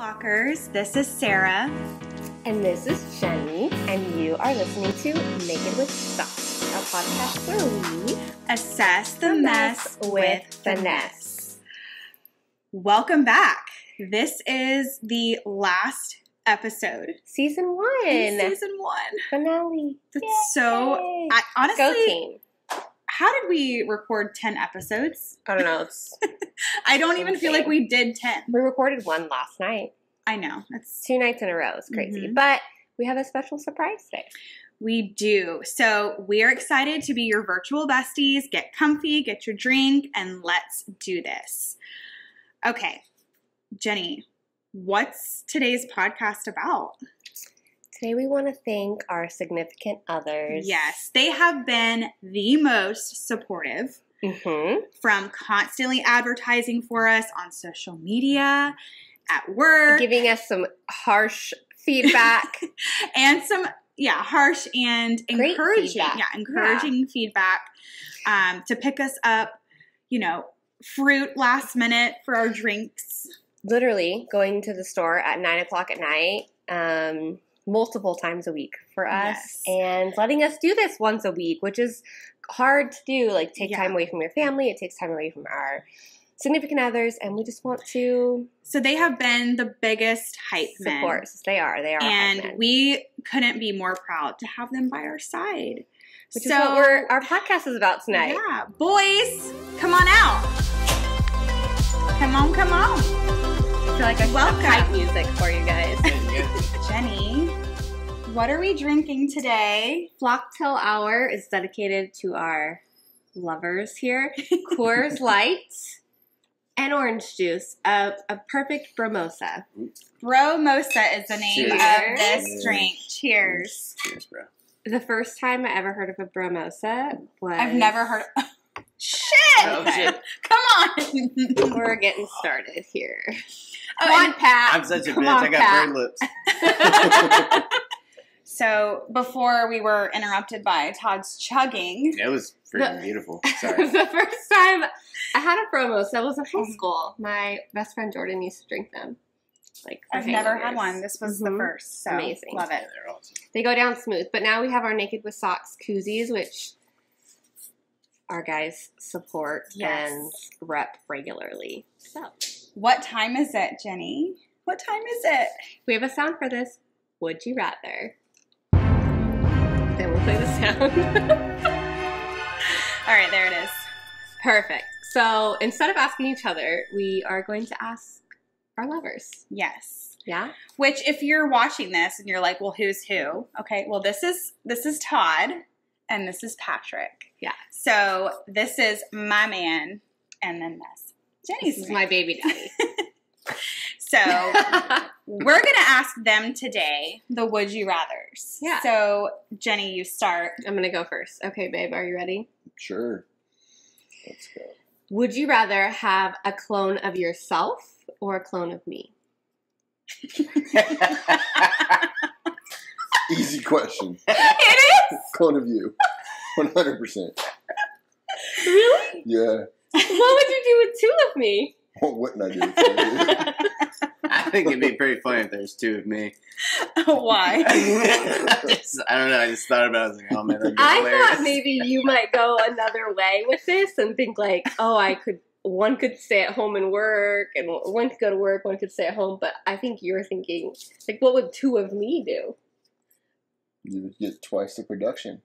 Flockers, this is Sarah. And this is Jenny, and you are listening to Naked with Socks, a podcast where we assess the mess with finesse. Welcome back. This is the last episode. Season 1. Season 1. Finale. That's so, honestly, go team. How did we record 10 episodes? I don't know. I don't even feel like we did 10. We recorded one last night. I know. That's 2 nights in a row. It's crazy. Mm-hmm. But we have a special surprise today. We do. So we are excited to be your virtual besties. Get comfy, get your drink, and let's do this. Okay, Jenny, what's today's podcast about? Today we want to thank our significant others. Yes, they have been the most supportive. From constantly advertising for us on social media, at work. Giving us some harsh feedback. And some, harsh and great encouraging. Feedback. Yeah, encouraging feedback to pick us up, fruit last minute for our drinks. Literally going to the store at 9 o'clock at night, multiple times a week for us, and letting us do this once a week, which is hard to do. Like, take time away from your family. It takes time away from our significant others, and we just want to. So they have been the biggest hype men. Of course, they are. They are, and we couldn't be more proud to have them by our side. Which is what our podcast is about tonight. Yeah, boys, come on out. Come on, come on. I feel like I should have hype music for you guys. Jenny, what are we drinking today? Flocktail Hour is dedicated to our lovers here. Coors Light and orange juice, a perfect Bromosa. Bromosa is the name Cheers. of this drink. Cheers. Cheers, bro. The first time I ever heard of a Bromosa was... I've never heard of... Shit! Oh, shit. Come on! We're getting started here. Come on, Pat. I'm such a Come bitch. on, I got Pat. bird lips. So, before we were interrupted by Todd's chugging... It was freaking beautiful. Sorry. The first time I had a Bromosa was in high school. My best friend Jordan used to drink them. I've never had one. This was the first, so amazing. Love Yeah, it. they're awesome. They go down smooth. But now we have our Naked with Socks koozies, which our guys support and rep regularly. So, What time is it, Jenny? What time is it? we have a sound for this. Would you rather? Then we'll play the sound. All right, there it is. Perfect. So instead of asking each other, we are going to ask our lovers. Yes. Yeah? Which, if you're watching this and you're like, well, who's who? Okay, well, this is Todd, and this is Patrick. Yeah. So this is my man, and then Jenny's This is man. my baby daddy. So we're going to ask them today the would you rathers. Yeah. So, Jenny, you start. I'm going to go first. Okay, babe, are you ready? Sure. Let's go. Would you rather have a clone of yourself or a clone of me? Easy question. It is? Clone of you. 100%. Really? Yeah. What would you do with 2 of me? What wouldn't I do with you? I think it'd be pretty funny if there's 2 of me. Why? I don't know. I just thought about it. I was like, oh man, that'd be I hilarious. thought maybe you might go another way with this and think like, oh, one could stay at home and work, and one could go to work, one could stay at home. But I think you're thinking, like, what would 2 of me do? You would get twice the production.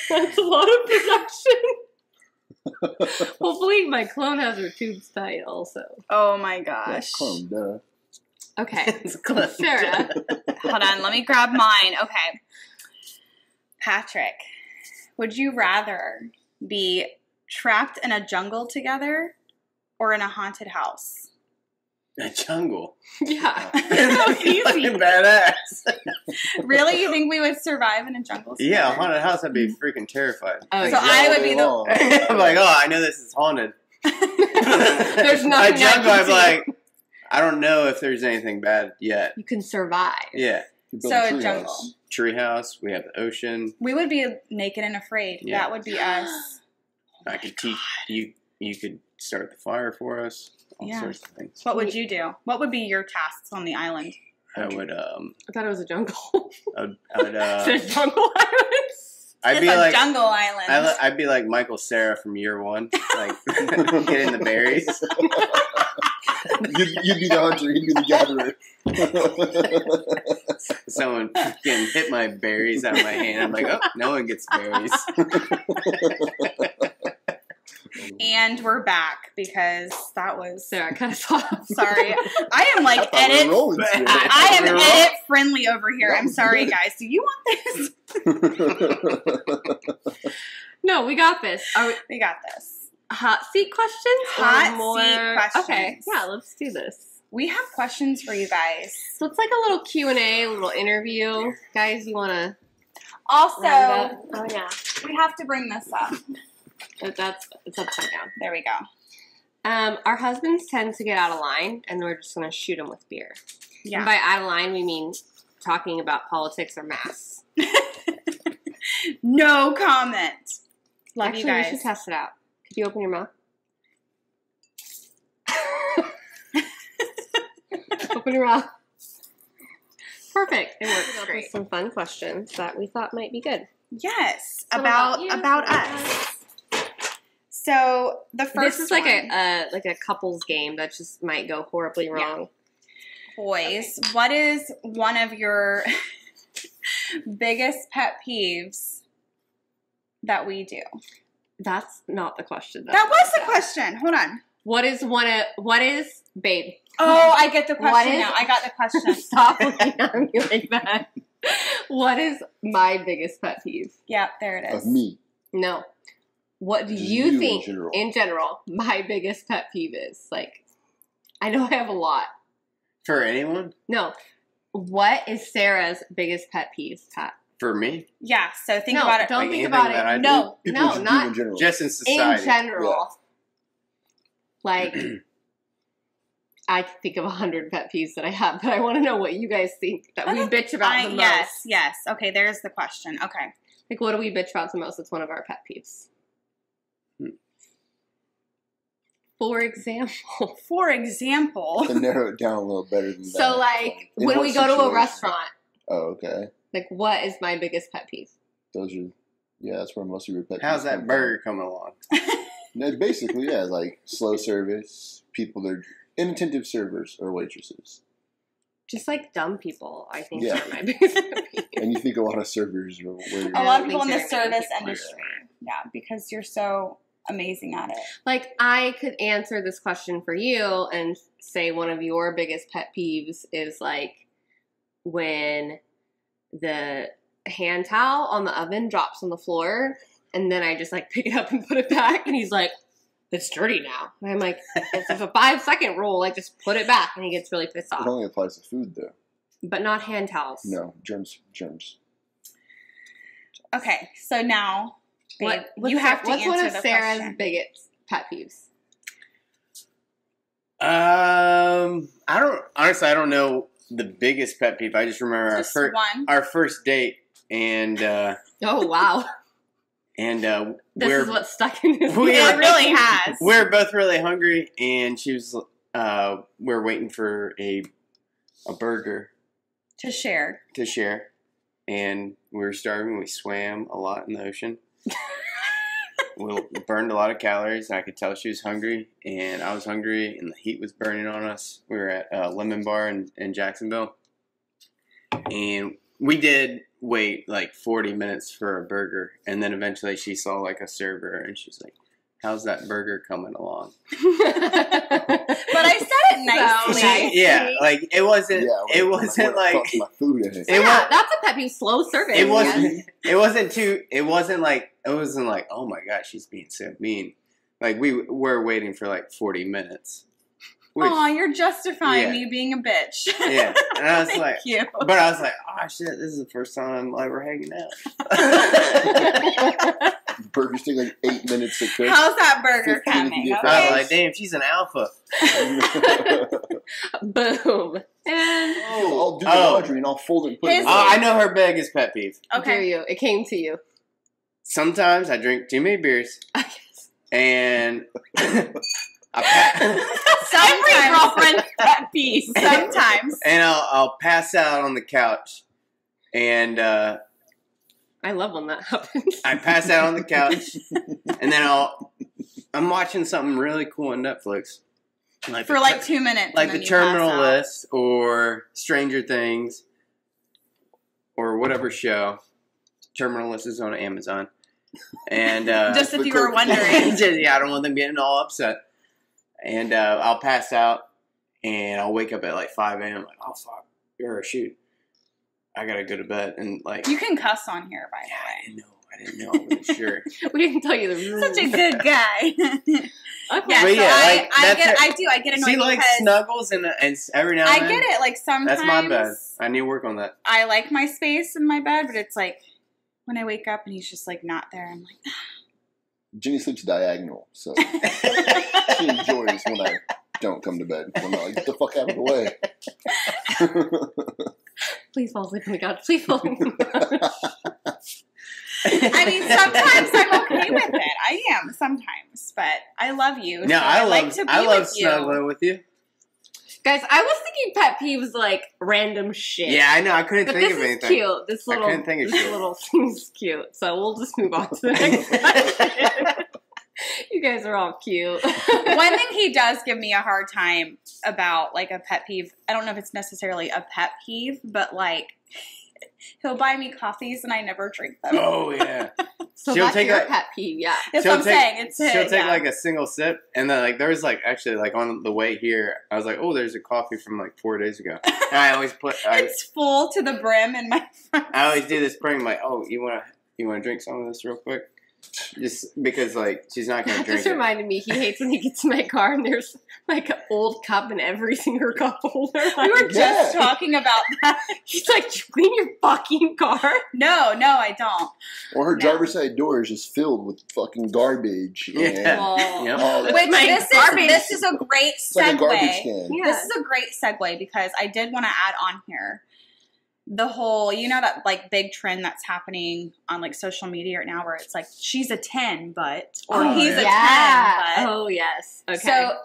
That's a lot of production. Hopefully my clone has her tubes tight also. Oh my That's gosh. clone, duh. Okay. It's clone. Sarah. Hold on, let me grab mine. Okay. Patrick, would you rather be trapped in a jungle together or in a haunted house? A jungle. Yeah. That was easy. Fucking badass. Really? You think we would survive in a jungle? Yeah, a together? haunted house, I'd be freaking terrified. Oh, So I would be the. I'm like, oh, I know this is haunted. There's nothing A jungle, I I'm can like, I don't know if there's anything bad yet. You can survive. Yeah. You build So a a tree jungle. house. Treehouse. We have the ocean. We would be naked and afraid. Yeah. That would be us. I could teach you you could start the fire for us. All Yeah. sorts of things. What would you do? What would be your tasks on the island? I would I thought it was a jungle. I would It's a jungle islands. I'd It's be a like jungle island. I'd be like Michael Cera from Year One, like getting the berries. You'd be the hunter. He'd be the gatherer. Someone fucking hit my berries out of my hand. I'm like, oh, no one gets berries. And we're back because that was Sarah cut us off. sorry. I am like I thought we were edit. rolling still. I am edit friendly over here. I'm sorry, guys. Do you want this? No, we got this. Are we, We got this. hot seat questions? or Hot more? seat questions. Okay, yeah, let's do this. We have questions for you guys. So it's like a little Q&A, a little interview. Guys, you want to Also, round up? Oh, yeah. we have to bring this up. It's upside down. There we go. Our husbands tend to get out of line, and we're just going to shoot them with beer. And Yeah. by out of line, we mean talking about politics or mass. No comment. Love Actually, you guys. we should test it out. Could you open your mouth? Open your mouth. Perfect. It works Great. great. Some fun questions that we thought might be good. Yes, So about you, us. So the first This is like one, a couples game that just might go horribly wrong. boys. What is one of your biggest pet peeves that we do? That's not the question. That was the question. Hold on. What is babe? Oh, I get the What question is- now. I got the question. Stop looking at me like that. What is my biggest pet peeve? Yeah, there it is. Of me. No. What do Just you you think in general. my biggest pet peeve is? Like, I know I have a lot. For anyone? No. What is Sarah's biggest pet peeve, Pat? For me? Yeah, so think No, about it. don't Like think anything about that I it. do? No, People no, just do not in general. Just in society. in general. Like, I can think of 100 pet peeves that I have, but I want to know what you guys think that we bitch about the most. Yes. Okay, there's the question. Okay. Like, what do we bitch about the most? It's one of our pet peeves. For example. For example, To narrow it down a little better than that. So, like, In when what we go to a situation? restaurant, Oh, okay. like, what is my biggest pet peeve? Those are, yeah, that's where most of your pet How's peeves that come burger coming along? from. Basically, yeah, like slow service, people that are inattentive servers or waitresses. Just, like, dumb people, I think, Yeah. are my biggest pet peeve. And you think a lot of servers are where a I lot don't of people in think the there are many service people industry. Yeah, because you're so amazing at it. Like, I could answer this question for you and say one of your biggest pet peeves is, like, when the hand towel on the oven drops on the floor, and then I just, like, pick it up and put it back, and he's like, it's dirty now. And I'm like, it's a 5-second rule. Like, just put it back. And he gets really pissed it off. only applies to food, though. But not hand towels. No, germs. Okay, so now, babe, What's you have to what's answer one of the Sarah's question. biggest pet peeves? I don't know the biggest pet peeve. I just remember Just one. our first date, and Oh, wow. this This is what's stuck in his we- It really has. we're both really hungry, and she was we're waiting for a burger To share. to share, and we were starving. We swam a lot in the ocean. We burned a lot of calories, and I could tell she was hungry, and I was hungry, and the heat was burning on us. We were at Lemon Bar in Jacksonville, and we did wait like 40 minutes for a burger, and then eventually she saw like a server, and she's like, "How's that burger coming along?" But I said it nicely. nice. Yeah, like it wasn't. Yeah, it wasn't like. fuck my food in it. It Yeah, was. that's a pet peeve. Slow service. It yes. wasn't. It wasn't too. It wasn't like. It wasn't like. Oh my gosh, she's being so mean. Like we were waiting for like 40 minutes. Which, Aw, you're justifying Yeah. me being a bitch. yeah, and I was Thank like, you. but I was like, oh shit, this is the first time I'm ever hanging out. Burgers take like 8 minutes to cook. How's that burger 15 coming? to get I was Okay. like, damn, she's an alpha. Boom. And I'll do the Oh. laundry and I'll fold it and put it in His- the Oh, I know her biggest pet peeve. do Okay. you? It came to you. Sometimes I drink too many beers, and Every girlfriend's pet peeve. Sometimes. And I'll pass out on the couch, and I love when that happens. I pass out on the couch, and then I'm watching something really cool on Netflix. For like 2 minutes. Like the Terminal List or Stranger Things or whatever show. Terminal List is on Amazon. And just if you were wondering. Yeah, I don't want them getting all upset. And I'll pass out and I'll wake up at like 5 a.m. Like, oh fuck, shoot. I gotta go to bed. And like, you can cuss on here, by the way. I didn't know. I wasn't sure. We didn't tell you the rules. Such a good guy. Okay. Yeah, But so yeah, like, I get annoyed she likes because snuggles and every now and then. I get it. Like sometimes That's my bad. I need to work on that. I like my space in my bed, but it's like when I wake up and he's just like not there, I'm like, Jenny sleeps diagonal, so she enjoys when I don't come to bed. I'm like, get the fuck out of the way. Please fall asleep on the couch. Please fall asleep on the couch. I mean, sometimes I'm okay with it. I am sometimes, but I love you. No, so I like to be love with you. snuggling with you. Guys, I was thinking pet peeves like random shit. Yeah, I know. I couldn't But think this of is anything. cute. This little, couldn't think of shit. little thing's cute. So we'll just move on to the next question. You guys are all cute. One thing he does give me a hard time about, like a pet peeve. I don't know if it's necessarily a pet peeve, but like he'll buy me coffees and I never drink them. Oh yeah. So She'll that's take your a- pet peeve, yeah. That's what I'm saying. She'll take like a single sip, and then like there was like actually like on the way here, I was like, oh, there's a coffee from like 4 days ago. And I always It's full to the brim in my front. I always do this prank. I'm like, oh, you wanna drink some of this real quick? Just because like she's not gonna That drink just it. reminded me, he hates when he gets in my car and there's like an old cup in every single cup holder. We were Like, just talking about that. he's like, "You clean your fucking car." No, I don't. Or her No. driver's side door is just filled with fucking garbage. Yeah. And Well, Yep. all that. Which my this is a great It's like a garbage segue. can. yeah. This is a great segue because I did want to add on here the whole, that like big trend that's happening on like social media right now where it's like she's a 10 but or Oh, he's a 10 yeah. but. Oh yes. Okay. So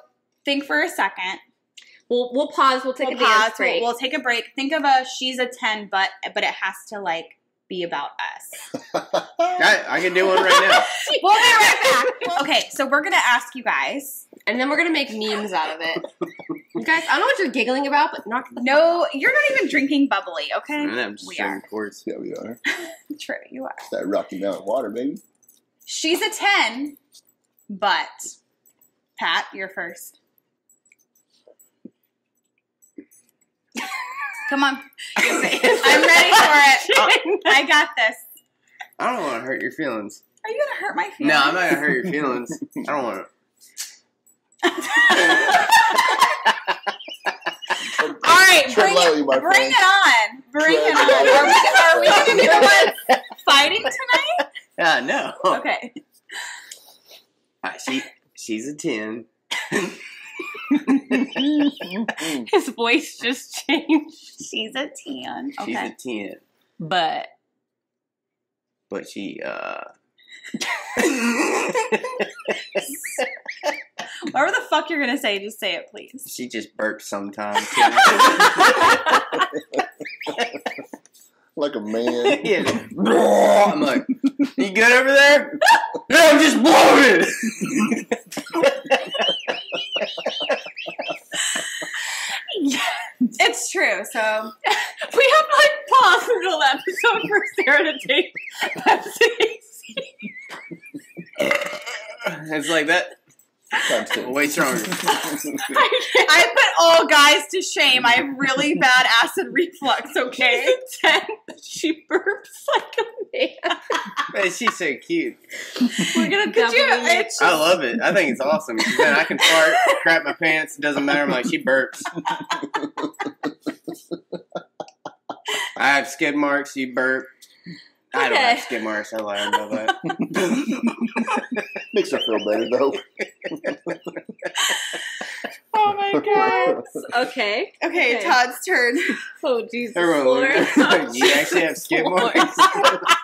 think for a second. we'll pause. We'll take a dance break. We'll take a break. Think of a she's a 10 but it has to like be about us. I can do one right now. We'll be right back. Okay, so we're gonna ask you guys. And then we're gonna make memes out of it. You guys, I don't know what you're giggling about, but knock the No, you're not even drinking bubbly, okay? And I'm just We drinking are. quarts. Yeah, we are. True, you are. That Rocky Mountain water, baby. She's a 10, but Pat, you're first. Come on. I'm ready for it. I got this. I don't want to hurt your feelings. Are you going to hurt my feelings? No, I'm not gonna hurt your feelings. I don't want to. All right, Tread lightly, my bring friend. it on. Bring it Tread on. Are we lightly. going to be the ones fighting tonight? No. Okay. She's a 10. His voice just changed. She's a 10. She's Okay. a 10. But But she, Whatever the fuck you're going to say, just say it, please. she just burps sometimes. Like a man. Yeah. I'm like, you good over there? No, I'm just blowing. It's true, so. we have to like pause the middle episode for Sarah to take Pepsi. It's like that. Times 10. Way stronger. I put all guys to shame. I have really bad acid reflux, okay? She's a 10. She burps like a man. Man, she's so cute. We're gonna Could you? definitely make It's I love it. I think it's awesome. Then I can fart, crap my pants. It doesn't matter. I'm like, she burps. I have skid marks. You burp. I don't have Okay. skid marks. I lied about that. Makes her feel better, though. Oh my god. Okay. Okay, Okay. Todd's turn. Oh Jesus. Everyone, Lord. you actually have skid Lord. marks?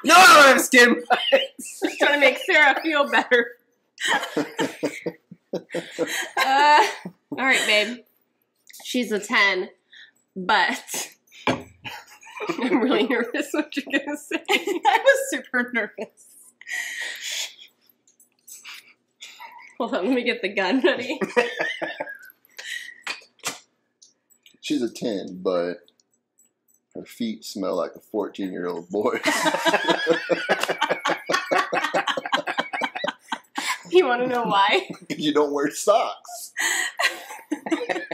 No, I don't have skid marks. Just trying to make Sarah feel better. All right, babe. She's a 10, but I'm really nervous what you're going to say. I was super nervous. Hold on, let me get the gun ready. She's a 10, but her feet smell like a 14-year-old boy. You want to know why? You don't wear socks.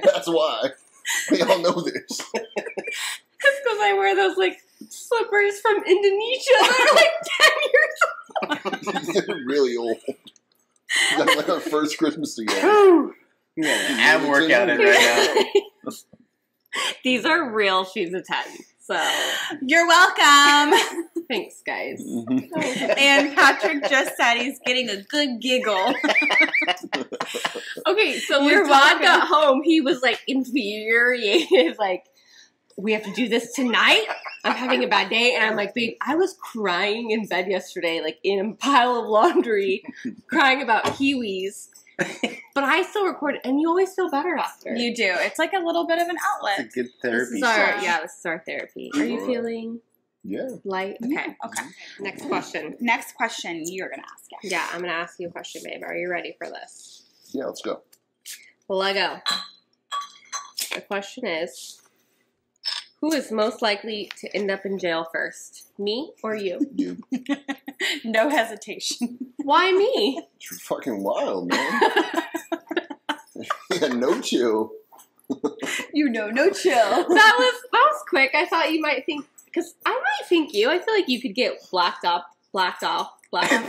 That's why. We all know this. It's because I wear those, like, slippers from Indonesia that are, like, 10 years old. They're really old. That's like our first Christmas together. You got an ab workout in right now. These are real She's a 10. So, You're welcome. thanks, guys. And Patrick just said he's getting a good giggle. Okay, so when You're Todd welcome. got home, he was, like, infuriated. Like, we have to do this tonight? I'm having a bad day. And I'm like, babe, I was crying in bed yesterday, like, in a pile of laundry, crying about kiwis. But I still record it, and you always feel better after. You do. It's like a little bit of an It's outlet. a good This therapy is our, session. this is our therapy. Are you feeling Yeah. light? Okay. Okay. Next question. Next question you're going to ask it. Yeah, I'm going to ask you a question, babe. Are you ready for this? Yeah, let's go. Lego. The question is, who is most likely to end up in jail first? Me or you? You. No hesitation. Why me? You're fucking wild, man. Yeah, no chill. You know, no chill. That was quick. I thought you might think, because I might think you. I feel like you could get blacked off. Blacked off, jacked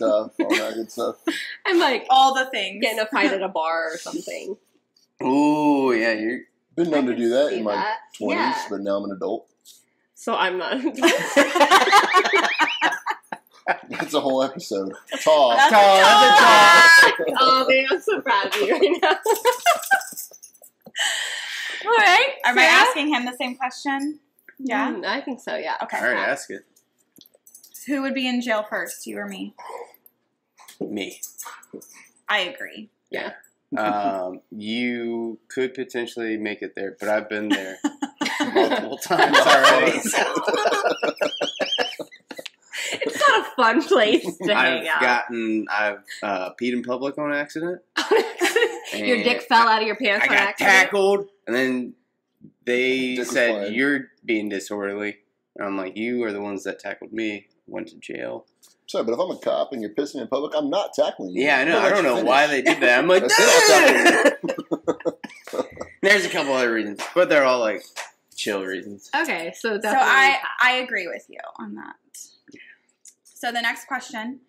off, all that good stuff. I'm like All the things. getting a fight at a bar or something. Ooh, yeah, you're. Been known to do that in my that. 20s, Yeah. but now I'm an adult. So I'm not. That's a whole episode. TAWE. That's Oh man, I'm so proud of you right now. All right. Am I Sarah? asking him the same question? Yeah. I think so. Yeah. Okay. All right, ask it. Who would be in jail first, you or me? Me. I agree. Yeah. You could potentially make it there, but I've been there multiple times already. It's not a fun place to hang out. I've peed in public on accident. Your dick fell out of your pants I on got accident. tackled, and then they Dick was said, flying. "You're being disorderly." And I'm like, "You are the ones that tackled me." Went to jail. Sorry, but if I'm a cop and you're pissing in public, I'm not tackling you. Yeah, I know. I'll I let don't you know finish. why they did that. I'm like, That's it, there's a couple other reasons, but they're all like chill reasons. Okay, so So definitely. I agree with you on that. So the next question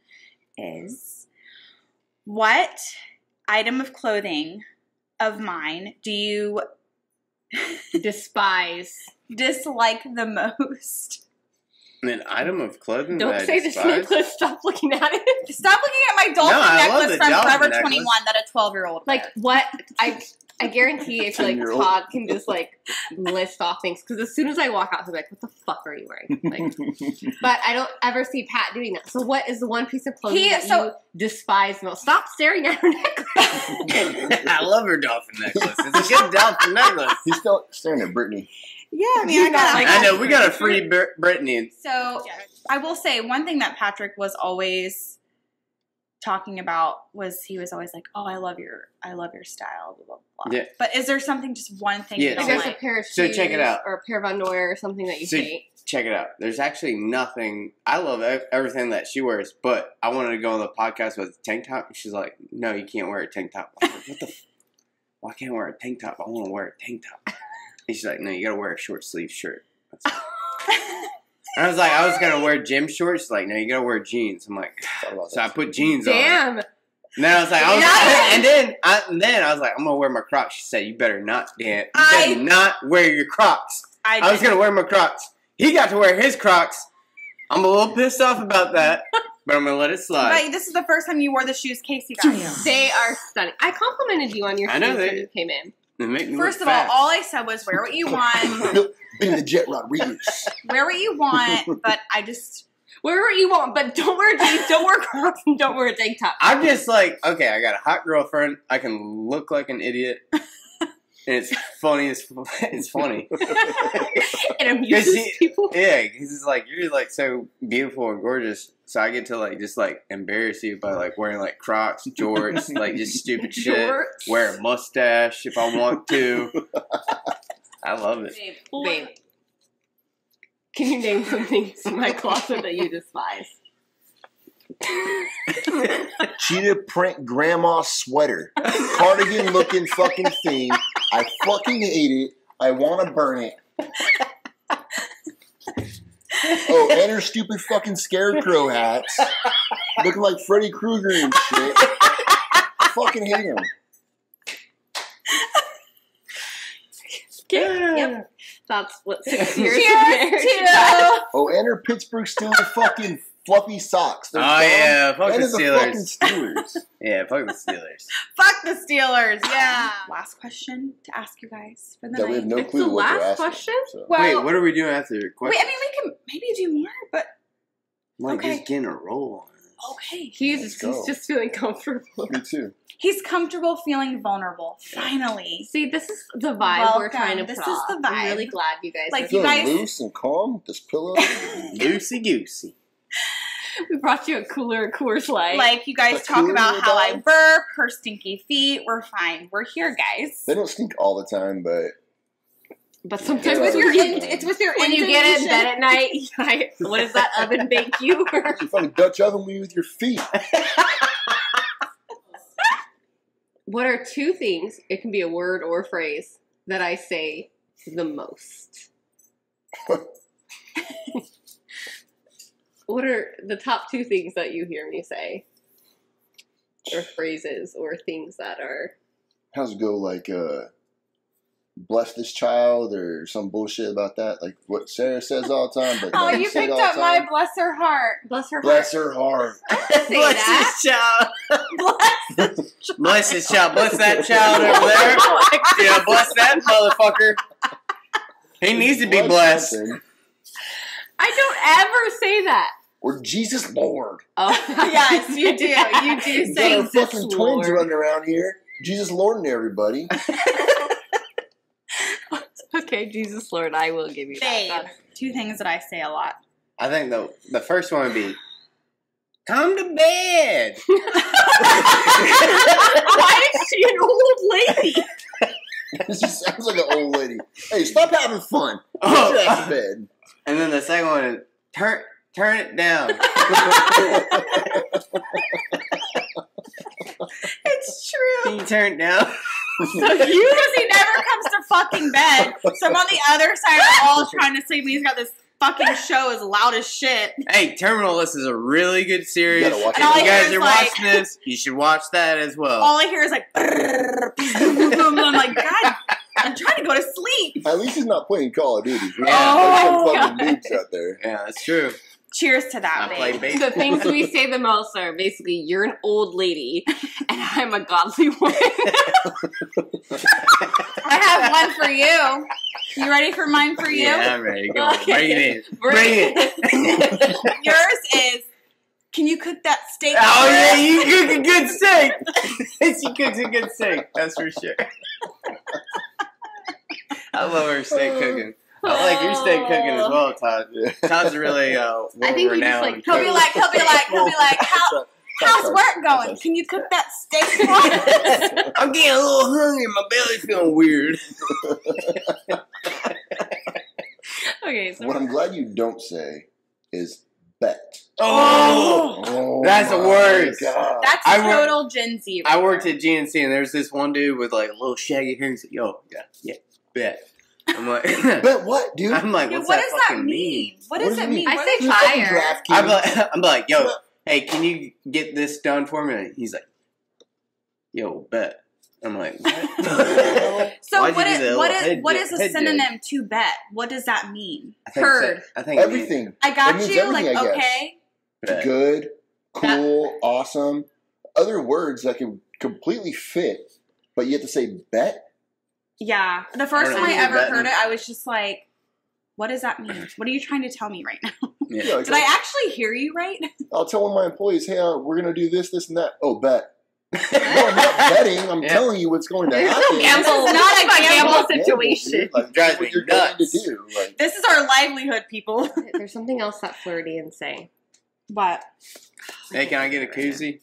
is, what item of clothing of mine do you despise. dislike the most? An item of clothing Don't that I say the despise? necklace. Stop looking at it. Stop looking at my dolphin No, I love necklace the from dolphin Forever necklace. 21 that a 12-year-old Like wears. what? I guarantee if like 10-year-old. Todd can just like list off things, because as soon as I walk out, he'll be like, "What the fuck are you wearing?" Like, but I don't ever see Pat doing that. So what is the one piece of clothing that you despise most? Stop staring at her necklace. I love her dolphin necklace. It's a good dolphin necklace. He's still staring at Brittany. Yeah, I mean, I got I know, we got a free Brittany. So I will say one thing that Patrick was always talking about was he was always like, "Oh, I love your style." Blah, blah, blah. Yeah. But is there something, just one thing Yeah, you Like don't there's a like? pair of So shoes check it out. or a pair of underwear or something that you So hate. check it out. There's actually nothing. I love everything that she wears, but I wanted to go on the podcast with a tank top. And she's like, "No, you can't wear a tank top." I'm like, "What the? Why can't I wear a tank top? I want to wear a tank top." And she's like, "No, you got to wear a short sleeve shirt." And I was like, I was gonna wear gym shorts. She's like, "No, you gotta wear jeans." I'm like, Thought about so I that. put jeans on. Damn. And then I was like, and then I was like, "I'm gonna wear my Crocs." She said, "You better not, Dan. You better not wear your Crocs." I was gonna wear my Crocs. He got to wear his Crocs. I'm a little pissed off about that, but I'm gonna let it slide. Right, this is the first time you wore the shoes Casey got you. They are stunning. I complimented you on your I shoes know when they- you came in. They make me First look of all, fat. all I said was wear what you want, Being the Jet Rodriguez. wear what you want, but I just Wear what you want, but don't wear jeans, don't wear Crocs, and don't wear a tank top. I'm just like, okay, I got a hot girlfriend. I can look like an idiot. And it's funny. It's funny. It amuses people. Yeah, because it's like, you're like so beautiful and gorgeous. So I get to like just like embarrass you by like wearing like Crocs, jorts, like just stupid shit. Wear a mustache if I want to. I love it. Babe. Can you name some things in my closet that you despise? Cheetah print grandma sweater. Cardigan looking fucking thing. I fucking hate it. I want to burn it. Oh, and her stupid fucking scarecrow hats. Looking like Freddy Krueger and shit. I fucking hate them. Okay. Yep. That's what 6 years Cheers of marriage to. does. Oh, and her Pittsburgh Steelers fucking fluffy socks. They're Oh, yeah. Fuck and the the fucking Steelers. Yeah, fuck the Steelers. Fuck the Steelers. Yeah. Last question to ask you guys for the That we have night. no It's clue the what they're last asking. question? So. Well, Wait, what are we doing after the question? wait, I mean, we can maybe do more, but I'm like okay. just getting a roll on this. okay. He's go. just feeling comfortable. Me too. He's comfortable feeling vulnerable. Finally. See, this is the vibe we're Welcome. trying to This put is off. the I'm vibe. really glad you guys Like, are you Feeling guys- loose and calm with this pillow. Loosey goosey. We brought you a cooler Coors Light. Like, you guys But talk cooler about how I dog. burp, her stinky feet. We're fine. We're here, guys. They don't stink all the time, but but sometimes It's with your It's with your when you get in intonation. bed at night, what does that oven bake you? you fucking Dutch oven me with your feet. What are 2 things, it can be a word or a phrase, that I say the most? What are the top 2 things that you hear me say? Or phrases or things that are... How's it go? Like, bless this child or some bullshit about that? Like what Sarah says all the time. But Oh, you you say it picked all up the my time. bless her heart. Bless her Bless heart. her heart. Say that. this child. Bless. Bless this child. Bless that child over there. Yeah, bless that motherfucker. He needs to be blessed. something. I don't ever say that. Or Jesus Lord. Oh, Yes, you do. You do You say got our Jesus fucking Lord. twins running around here. Jesus Lord and everybody. Okay, Jesus Lord, I will give you babe. that. 2 things that I say a lot. I think the first one would be, come to bed. Why is she an old lady? She sounds like an old lady. Hey, stop having fun. Oh. Get your ass to bed. And then the second one is, turn it down. It's true. Can you turn it down? So because he never comes to fucking bed. So I'm on the other side of the wall trying to sleep, and he's got this fucking show as loud as shit. Hey, Terminal List is a really good series. You gotta watch If it. all I you hear guys is are like- watching this, you should watch that as well. All I hear is like, I'm like, God, I'm trying to go to sleep. At least he's not playing Call of Duty. Yeah. There's some Oh, fucking noobs out there. Yeah, that's true. Cheers to that, I play babe. baseball. The things we say the most are basically, you're an old lady, and I'm a godly woman. I have one for you. You ready for mine for you? Yeah, I'm ready. Go on. Okay. Bring it in. Bring Bring it. Yours is, can you cook that steak? Oh, for yeah, us? you cook a good steak. She cooks a good steak. That's for sure. I love her steak cooking. I like your steak cooking as well, Todd. Yeah. Todd's really I think you just, renowned. like, He'll be like, how's work going? Can you cook that steak for us? I'm getting a little hungry. My belly's feeling weird. Okay, so What I'm glad you don't say is bet. Oh! Oh, That's the my worst. God. That's I work- total Gen Z. I worked at GNC and there's this one dude with like a little shaggy hair. He's like, yo, yeah, bet. I'm like, Bet what, dude? I'm like, Yeah, what's what that does that fucking mean? What What does does it it mean? mean? I What say is- You fucking fire. DraftKings. I'm like, yo, hey, can you get this done for me? He's like, yo, bet. I'm like, what? So Why'd what you do is the what little is head what j- is a head synonym to bet? What does that mean? I think Heard. I think Everything. I It got means you. Like everything, I guess. okay. Bet. Good, cool, awesome. Other words that can completely fit, but you have to say bet. Yeah. The first I don't time I know. ever Betting. heard it, I was just like, what does that mean? What are you trying to tell me right now? Yeah. Like, Did I actually hear you right? I'll tell one of my employees, hey, we're going to do this, this, and that. Oh, bet. No, I'm not betting. I'm telling you what's going to happen. This is not a gamble situation. Like, Drives what me you're going to nuts. do. Like, This is our livelihood, people. There's something else that Floridians say. What? Hey, can I get a koozie?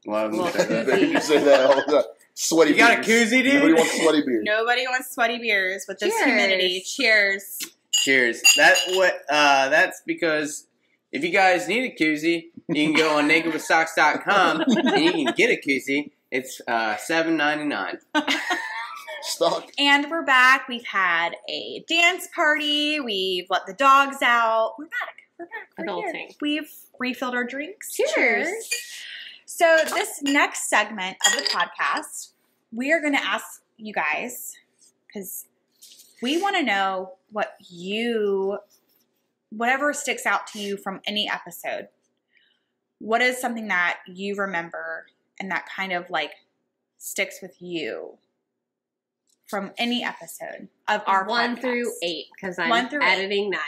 A lot of them Well, say that. koozie. you say that all the time. Sweaty You got a beers. koozie, dude? Nobody wants sweaty beers. Nobody wants sweaty beers with this Cheers. humidity. Cheers. Cheers. That's because if you guys need a koozie, you can go on nakedwithsocks.com and you can get a koozie. It's $7.99. Stock. And we're back. We've had a dance party. We've let the dogs out. We're back. We're Adulting. here. We've refilled our drinks. Cheers. So this next segment of the podcast, we are going to ask you guys, because we want to know whatever sticks out to you from any episode. What is something that you remember and that kind of like sticks with you from any episode of our 1 podcast? through 8, because 1 I'm through 8. editing 9.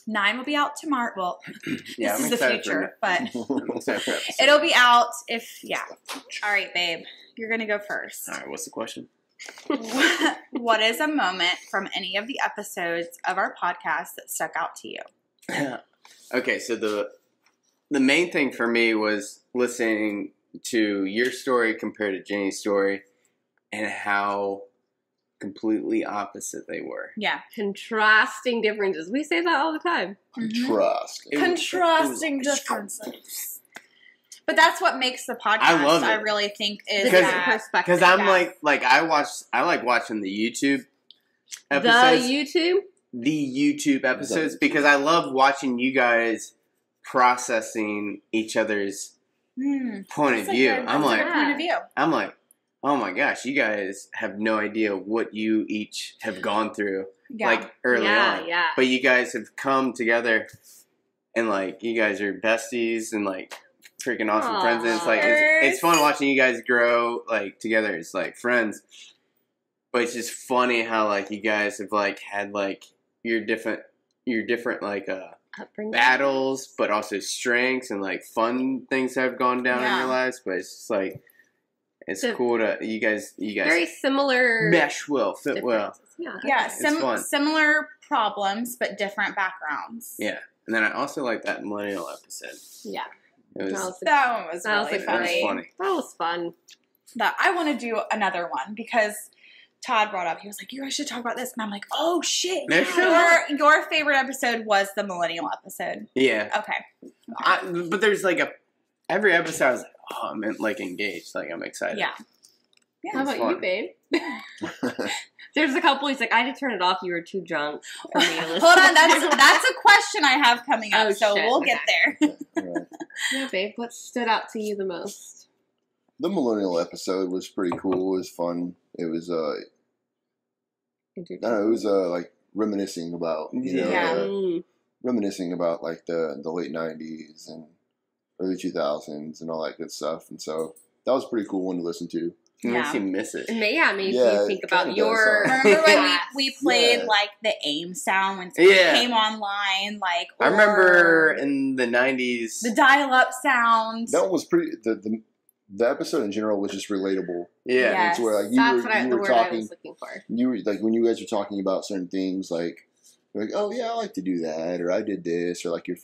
9 will be out tomorrow. Well, Yeah, this I'm is the excited future, but I'm excited for episode. it'll be out yeah. All right, babe. You're going to go first. All right, what's the question? What is a moment from any of the episodes of our podcast that stuck out to you? Okay, so the main thing for me was listening to your story compared to Jenny's story and how completely opposite they were. Yeah. Contrasting differences. We say that all the time. Trust. Contrasting differences. But that's what makes the podcast, I love it. I really think, is The different that. perspective. Because I'm Yeah. I like watching the YouTube The episodes. YouTube? The YouTube episodes because I love watching you guys processing each other's point of That's a view. good- I'm that's a like, good point of view. oh my gosh, you guys have no idea what you each have gone through, Yeah. like early on. Yeah. But you guys have come together, and like you guys are besties and like freaking awesome friends. And it's like it's fun watching you guys grow like together. It's like friends. But it's just funny how like you guys have like had like your different like Upbringing. battles, but also strengths and like fun things that have gone down in Yeah. your lives. But it's just like it's So- cool to you guys Very similar. mesh well, fit well. differences. Yeah. Yeah, It's fun. similar problems, but different backgrounds. Yeah, and then I also like that millennial episode. Yeah. It was That one was That was really a funny. funny. That was fun. That I want to do another one because Todd brought up, he was like, you guys should talk about this. And I'm like, oh shit. Yeah. Your favorite episode was the millennial episode. Yeah, Okay. but there's like every episode I was like, oh, I'm like engaged, like I'm excited. Yeah. How It's about fun. you, babe? There's a couple. He's like, I had to turn it off. You were too drunk for me to listen. Hold on, that's a question I have coming up, Oh, so shit. we'll get there. Right. Yeah, babe. What stood out to you the most? The millennial episode was pretty cool. It was fun. It was I don't know, it was like reminiscing about Yeah. reminiscing about like the late '90s and early 2000s and all that good stuff. And so that was a pretty cool one to listen to. It makes Yeah. you miss it. It made Yeah, you think it about kinda your. does, Remember when past. we played Yeah. like the AIM sound when someone Yeah. came online, like I remember or in the 90s. the dial-up sound. That one was pretty. The episode in general was just relatable. Yeah. Yeah. It's where like That's you the were word I talking. was looking for. You were like when you guys were talking about certain things, like you're like, oh yeah, I like to do that, or I did this, or like your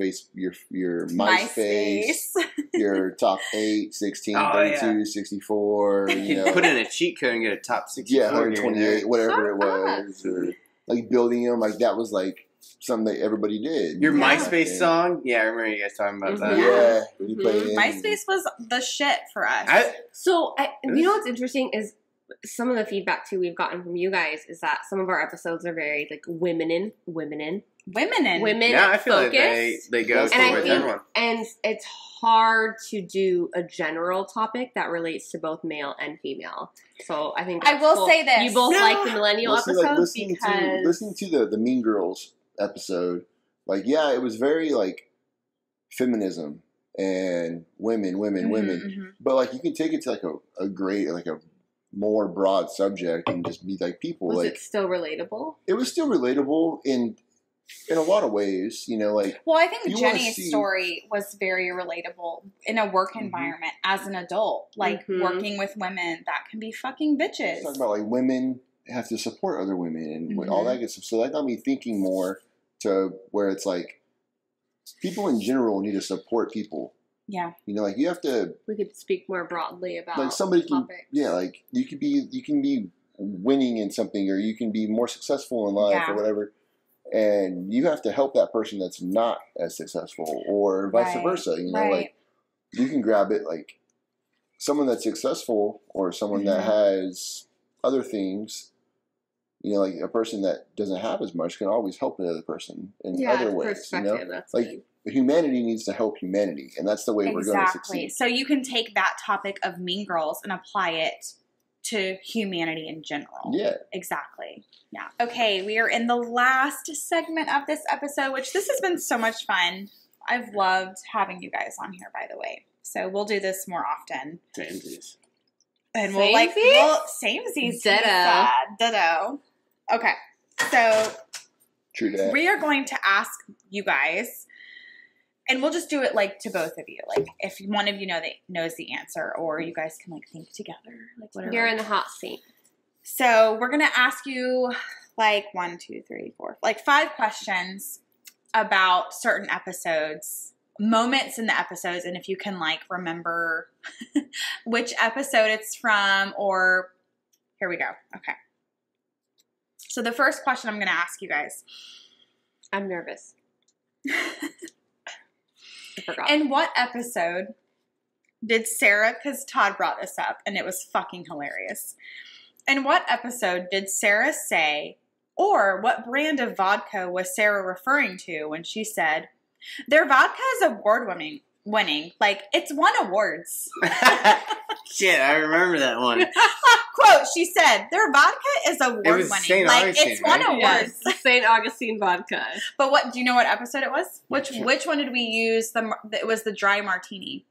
MySpace, your top 8, 16, Oh, 32, 64, You you could know, put in a cheat code and get a top 64. yeah, here and 128, there. whatever it Shut was, or like building them, like that was like something that everybody did. Your Yeah. MySpace song? Yeah, I remember you guys talking about that. Yeah, you Mhm. played it. MySpace was the shit for us. So, you know what's interesting is some of the feedback too we've gotten from you guys is that some of our episodes are very like women in Women in. Yeah, I feel like focused. they go And And I towards think, everyone. and it's hard to do a general topic that relates to both male and female. So I think I that's will cool. say this. You both No. like the millennial episodes listening because to the Mean Girls episode, like yeah, it was very like feminism and women, Mhm. but like you can take it to like a great like a more broad subject and just be like people was like it still relatable? it was still relatable and in a lot of ways, you know, like. Well, I think you wanna Jenny's see- story was very relatable in a work environment as an adult. Like, working with women, that can be fucking bitches. Talking about like women have to support other women and all that good stuff. So that got me thinking more to where it's like people in general need to support people. Yeah. You know, like you have to. We could speak more broadly about Like somebody can. topics. Yeah, like you can be winning in something, or you can be more successful in life, or whatever. And you have to help that person that's not as successful, or vice versa. You know, like you can grab it like someone that's successful or someone that has other things. You know, like a person that doesn't have as much can always help another person in other ways. You know, that's like humanity needs to help humanity, and that's the way we're going to succeed. So you can take that topic of Mean Girls and apply it to humanity in general. Yeah. Exactly. Yeah. Okay, we are in the last segment of this episode, which this has been so much fun. I've loved having you guys on here, by the way. So we'll do this more often. Samesies. And we'll like, samesies. Ditto. Okay. So True that. we are going to ask you guys, and we'll just do it like to both of you. Like if one of you knows the answer, or you guys can like think together, like whatever. You're in the hot seat. So we're gonna ask you like 1, 2, 3, 4, like 5 questions about certain episodes, moments in the episodes, and if you can like remember which episode it's from, or here we go. Okay. So the first question I'm gonna ask you guys. I'm nervous. I forgot. In what episode did Sarah, because Todd brought this up and it was fucking hilarious. In what episode did Sarah say, or what brand of vodka was Sarah referring to when she said, their vodka is award-winning, like it's won awards. Shit, I remember that one. Quote, she said, their vodka is award-winning. St. Like Augustine, it's won right? awards. Yes, St. Augustine vodka. But what, do you know what episode it was? Which one did we use? It was the dry martini.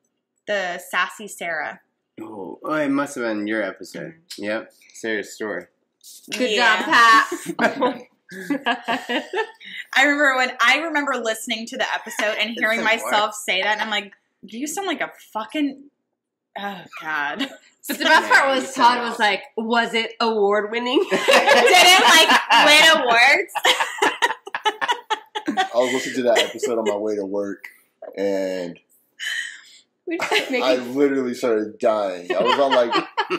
The Sassy Sarah. Oh, it must have been your episode. Yep, Sarah's story. Good job, Pat. I remember listening to the episode and hearing myself say that, and I'm like, you sound like a fucking, oh God. But the best part was Todd was like, was it award winning? Did it like win awards? I was listening to that episode on my way to work, and I literally started dying. I was on like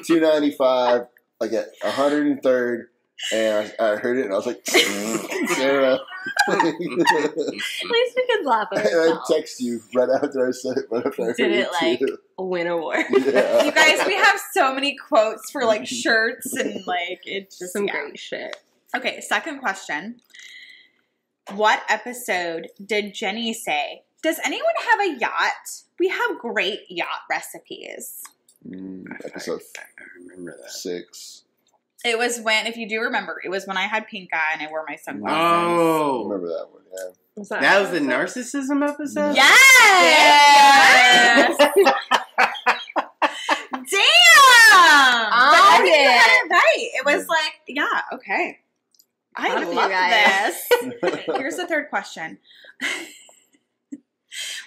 295, like at 103rd, and I heard it, and I was like, Sarah. At least we could laugh at And I ourselves. text you right after I said it, but after I heard Did it like too. win award? Yeah. You guys, we have so many quotes for like shirts and like it's just Some great shit. Okay, second question. What episode did Jenny say, does anyone have a yacht? We have great yacht recipes. Episode I remember that. 6. It was when, if you do remember, it was when I had pink eye and I wore my sunglasses. I Oh, remember that one, yeah. that was the narcissism episode? Yes! Damn! But I think you had it right. It was like, yeah, okay. I Proud of you love guys. this. Here's the third question.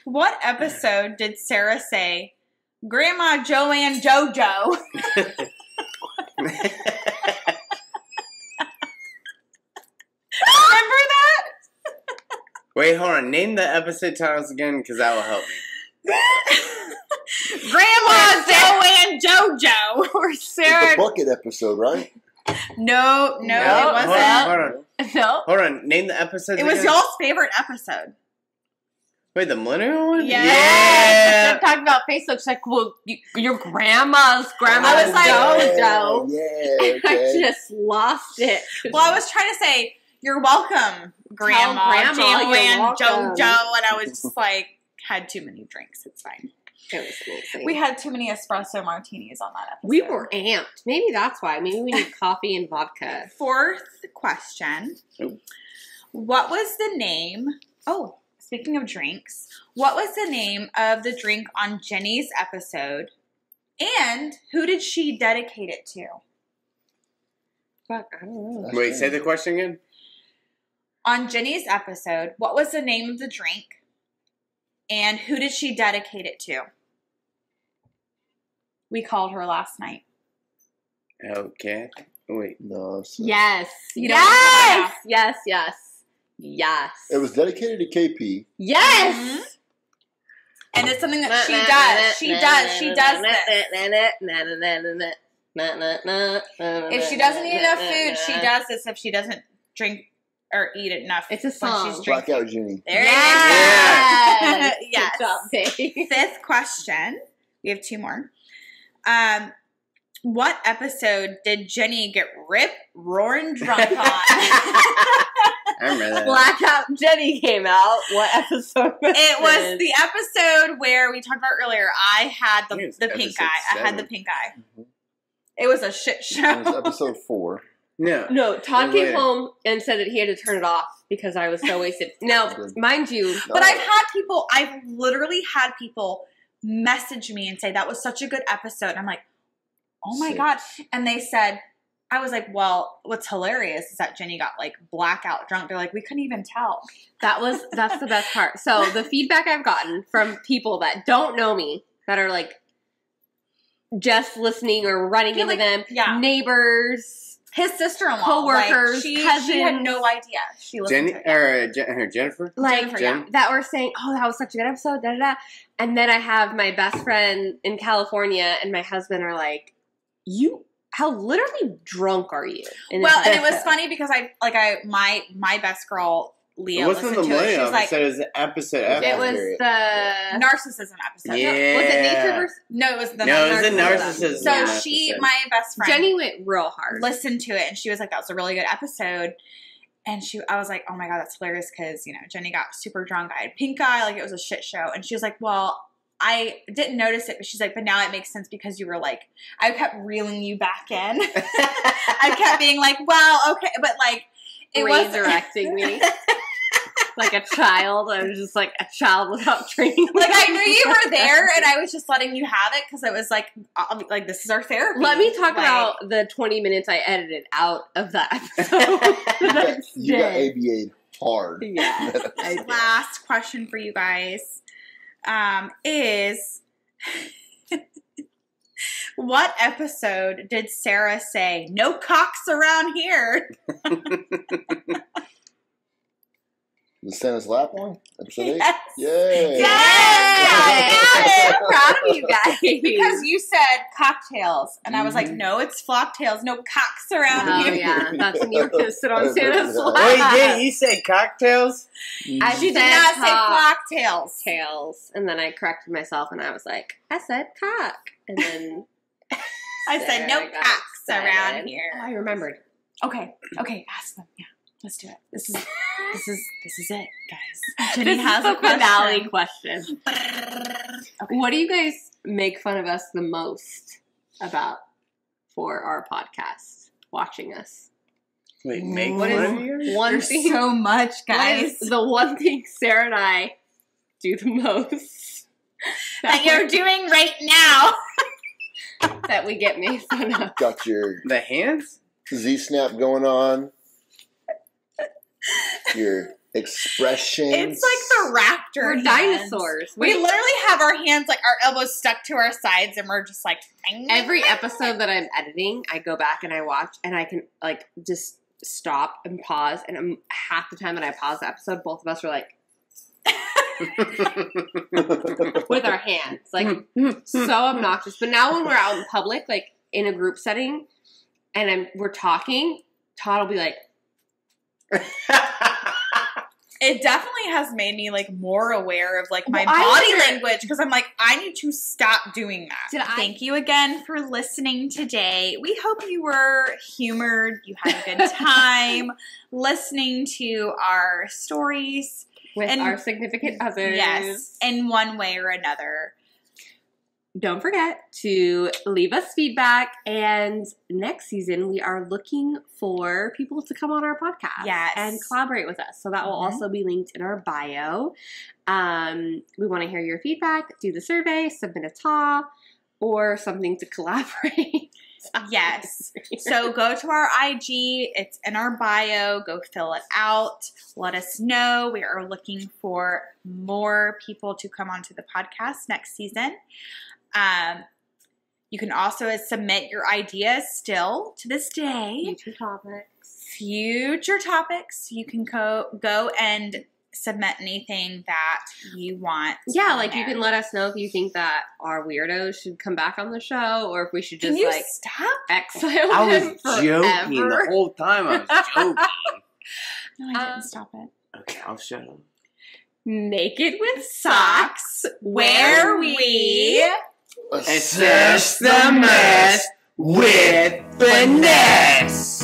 What episode did Sarah say, Grandma Joanne JoJo? Remember that? Wait, hold on. Name the episode titles again, because that will help me. Grandma Joanne JoJo. Or It's Sarah. the bucket episode, right? No, it Hold wasn't. on. No. Hold on. Name the episodes It was again. y'all's favorite episode. Wait, the millennial one? Yeah. They're talking about Facebook. She's like, well, your grandma's I was like, JoJo. Yeah, I okay. just lost it. Well, I was trying to say, you're welcome, Grandma Grandma you're Joanne welcome. JoJo, and I was just like, had too many drinks. It's fine. It was amazing. We had too many espresso martinis on that episode. We were amped. Maybe that's why. Maybe we need coffee and vodka. Fourth question. Nope. What was the name? Oh, speaking of drinks, what was the name of the drink on Jenny's episode? And who did she dedicate it to? Fuck, I don't know. Wait, say the question again. On Jenny's episode, what was the name of the drink? And who did she dedicate it to? We called her last night. Okay. Wait. No. Yes. You don't Yes. Yes. Yes. Yes. It was dedicated to KP. Yes. Mm-hmm. And it's something that she does. She does this. If she doesn't eat enough food, she does this. If she doesn't drink or eat enough, it's a when song. she's drinking. Blackout Jenny. There Yes. you go. Yes. Good job, Dave. Fifth question. We have 2 more. What episode did Jenny get roaring drunk on? I remember that. Blackout Jenny came out. What episode was It was the episode where we talked about earlier. I had the pink eye. I had the pink eye. Mm-hmm. It was a shit It show. was episode 4. No, Todd It was came later. home and said that he had to turn it off because I was so wasted. Now, mind you, But I've literally had people message me and say that was such a good episode. And I'm like, oh my 6. God. And they said, I was like, well, what's hilarious is that Jenny got like blackout drunk. They're like, we couldn't even tell. that's the best part. So the feedback I've gotten from people that don't know me, that are like just listening or running Yeah, into like, them, yeah. neighbors, His sister-in-law, coworkers, she cousins. had no idea. She listened Jenny to it. or Jennifer? like Jennifer, Jen? that were saying, "Oh, that was such a good episode." Da da da. And then I have my best friend in California and my husband are like, how literally drunk are you?" Well, and it was funny because my best girl Leah What's in listened the to it. She was layout? like, It said it was an episode after. It was the narcissism episode. Yeah. Was it nature versus No, it was the No, it was the narcissism. narcissism. So episode. she, my best friend, Jenny went real hard. listened to it and she was like, that was a really good episode. And I was like, oh my God, that's hilarious because, Jenny got super drunk. I had pink eye, like it was a shit show. And she was like, well, I didn't notice it, but she's like, but now it makes sense because you were like, I kept reeling you back in. I kept being like, well, okay, but like, it was redirecting me. Like a child. I was just like a child without training. like I knew you were there, and I was just letting you have it because it was like this is our therapy. Let me talk Like, about the 20 minutes I edited out of that episode. You got ABA'd hard. Yeah. last question for you guys is what episode did Sarah say no cocks around here? The Santa's Lap one? Episode 8? Yes. Yay! Yes! I'm proud of you guys. Because you said cocktails, and I was like, no, it's Flocktails, no cocks around Oh, here. yeah. That's when you were going to sit on Santa's lap. Wait, did you say cocktails? I She did said not cock. say Flocktails. Tails. And then I corrected myself and I was like, I said cock. And then I said no Sarah got cocks excited. around Oh, here. I remembered. Okay, ask them. Yeah, let's do it. This is it, guys. Jenny This has is a the finale question. question. What do you guys make fun of us the most about for our podcast? Watching us. Wait, make What fun is- of you? One There's thing. so much, What guys. is the one thing Sarah and I do the most that you're doing right now. that we get made fun of? Got your The hands? Z-snap going on. Your expressions. It's like the raptor. We're hands. dinosaurs. We literally have our hands, like our elbows stuck to our sides, and we're just like. Every episode that I'm editing, I go back and I watch, and I can like just stop and pause. And half the time that I pause the episode, both of us are like with our hands, like so obnoxious. But now when we're out in public, like in a group setting, and we're talking, Todd will be like. It definitely has made me like more aware of like my Well, I body wonder- language because I'm like, I need to stop doing that. Thank you again for listening today. We hope you were humored. You had a good time listening to our stories with And- our significant others. Yes, in one way or another. Don't forget to leave us feedback. And next season, we are looking for people to come on our podcast Yes. and collaborate with us. So that will also be linked in our bio. We want to hear your feedback. Do the survey, submit a TAWE, or something to collaborate. Yes. So go to our IG. It's in our bio. Go fill it out. Let us know. We are looking for more people to come onto the podcast next season. You can also submit your ideas still to this day. Future topics. You can go and submit anything that you want. Yeah, like you can let us know if you think that our weirdos should come back on the show, or if we should just stop? Exile I was them forever. joking the whole time. I was joking. No, I didn't stop it. Okay, I'll shut up. Naked with Socks, where we Assess the mess with finesse.